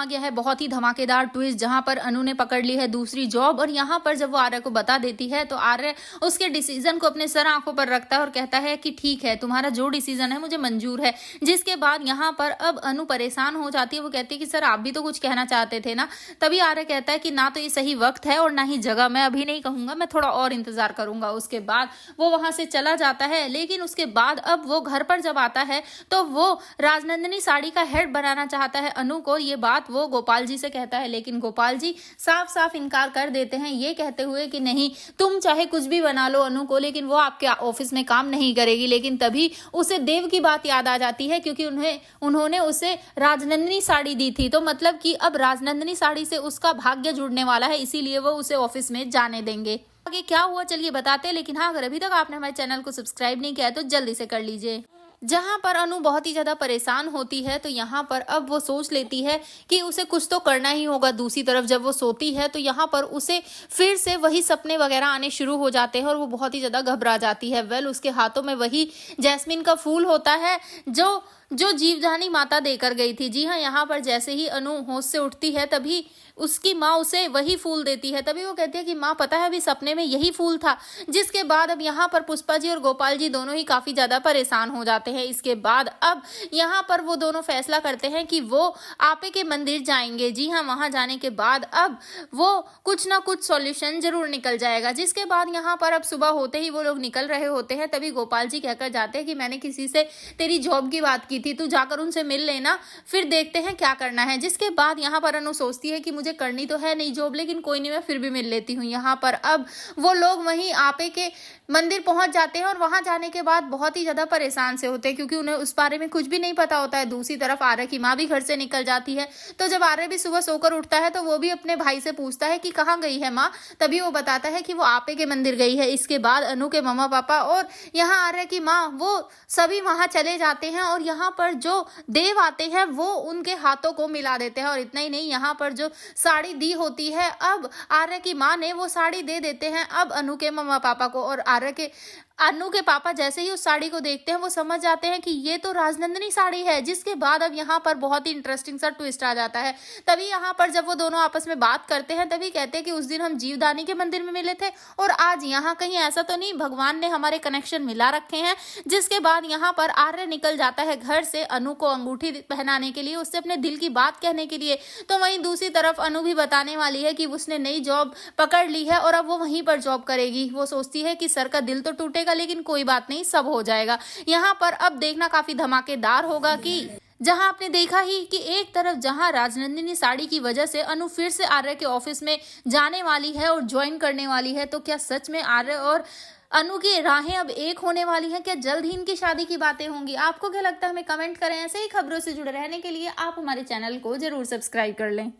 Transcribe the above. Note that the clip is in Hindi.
आ गया है बहुत ही धमाकेदार ट्विस्ट, जहां पर अनु ने पकड़ ली है दूसरी जॉब। और यहां पर जब वो आर्य को बता देती है तो आर्य उसके डिसीजन को अपने सर आंखों पर रखता है और कहता है कि ठीक है, तुम्हारा जो डिसीजन है मुझे मंजूर है। जिसके बाद यहां पर अब अनु परेशान हो जाती है। वो कहती है कि सर आप भी तो कुछ कहना चाहते थे ना। तभी आर्य कहता है कि ना तो ये सही वक्त है और ना ही जगह, मैं अभी नहीं कहूंगा, मैं थोड़ा और इंतजार करूंगा। उसके बाद वो वहां से चला जाता है। लेकिन उसके बाद अब वो घर पर जब आता है तो वो राजनंदिनी साड़ी का हेड बनाना चाहता है अनु को। ये बात वो गोपाल जी से कहता है, लेकिन गोपाल जी साफ साफ इनकार कर देते हैं, ये कहते हुए कि नहीं, तुम चाहे कुछ भी बना लो अनु को, लेकिन वो आपके ऑफिस में काम नहीं करेगी। लेकिन तभी उसे देव की बात याद आ जाती है, क्योंकि उन्होंने उसे राजनंदिनी साड़ी दी थी। तो मतलब कि अब राजनंदिनी साड़ी से उसका भाग्य जुड़ने वाला है, इसीलिए वो उसे ऑफिस में जाने देंगे। आगे क्या हुआ चलिए बताते हैं। लेकिन हाँ, अगर अभी तक आपने हमारे चैनल को सब्सक्राइब नहीं किया है तो जल्दी से कर लीजिए। जहां पर अनु बहुत ही ज्यादा परेशान होती है तो यहाँ पर अब वो सोच लेती है कि उसे कुछ तो करना ही होगा। दूसरी तरफ जब वो सोती है तो यहाँ पर उसे फिर से वही सपने वगैरह आने शुरू हो जाते हैं और वो बहुत ही ज्यादा घबरा जाती है। उसके हाथों में वही जैस्मिन का फूल होता है जो जीवदानी माता देकर गई थी। जी हाँ, यहाँ पर जैसे ही अनु होश से उठती है तभी उसकी माँ उसे वही फूल देती है। तभी वो कहती है कि माँ पता है अभी सपने में यही फूल था। जिसके बाद अब यहाँ पर पुष्पा जी और गोपाल जी दोनों ही काफी ज्यादा परेशान हो जाते हैं। इसके बाद अब यहाँ पर वो दोनों फैसला करते हैं कि वो आपे के मंदिर जाएंगे। जी हाँ, वहां जाने के बाद अब वो कुछ ना कुछ सॉल्यूशन जरूर निकल जाएगा। जिसके बाद यहाँ पर अब सुबह होते ही वो लोग निकल रहे होते हैं। तभी गोपाल जी कहकर जाते हैं कि मैंने किसी से तेरी जॉब की बात की थी, तू जाकर उनसे मिल लेना, फिर देखते हैं क्या करना है। जिसके बाद यहाँ पर अनु सोचती है कि मुझे करनी तो है नहीं जॉब, लेकिन कोई नहीं, मैं फिर भी मिल लेती हूँ। यहाँ पर अब वो लोग वहीं आपे के मंदिर पहुंच जाते हैं और वहां जाने के बाद बहुत ही ज्यादा परेशान से होते हैं, क्योंकि उन्हें उस बारे में कुछ भी नहीं पता होता है। दूसरी तरफ आर्य की माँ भी घर से निकल जाती है। तो जब आर्य भी सुबह सोकर उठता है तो वो भी अपने भाई से पूछता है कि कहाँ गई है माँ। तभी वो बताता है कि वो आपे के मंदिर गई है। इसके बाद अनु के मम्मा पापा और यहाँ आर्य की माँ वो सभी वहां चले जाते हैं और यहाँ पर जो देव आते हैं वो उनके हाथों को मिला देते हैं। और इतना ही नहीं, यहाँ पर जो साड़ी दी होती है अब आर्य की माँ ने वो साड़ी दे देते हैं अब अनु के मम्मा पापा को। और अनु के पापा जैसे ही उस साड़ी को देखते हैं वो समझ जाते हैं कि ये तो राजनंदिनी साड़ी है। जिसके बाद अब यहाँ पर बहुत ही इंटरेस्टिंग सा ट्विस्ट आ जाता है। तभी यहाँ पर जब वो दोनों आपस में बात करते हैं तभी कहते हैं कि उस दिन हम जीवदानी के मंदिर में मिले थे और आज यहाँ कहीं ऐसा तो नहीं भगवान ने हमारे कनेक्शन मिला रखे हैं। जिसके बाद यहाँ पर आर्य निकल जाता है घर से अनु को अंगूठी पहनाने के लिए, उससे अपने दिल की बात कहने के लिए। तो वहीं दूसरी तरफ अनु भी बताने वाली है कि उसने नई जॉब पकड़ ली है और अब वो वहीं पर जॉब करेगी। वो सोचती है कि सर का दिल तो टूटेगा लेकिन कोई बात नहीं, सब हो जाएगा। यहाँ पर अब देखना काफी धमाकेदार होगा कि जहां आपने देखा ही कि एक तरफ जहां राजनंदिनी साड़ी की वजह से अनु फिर से आर्य के ऑफिस में जाने वाली है और ज्वाइन करने वाली है, तो क्या सच में आर्य और अनु की राहें अब एक होने वाली हैं? क्या जल्द ही इनकी शादी की बातें होंगी? आपको क्या लगता है? हमें कमेंट करें। ऐसे ही खबरों से जुड़े रहने के लिए आप हमारे चैनल को जरूर सब्सक्राइब कर लें।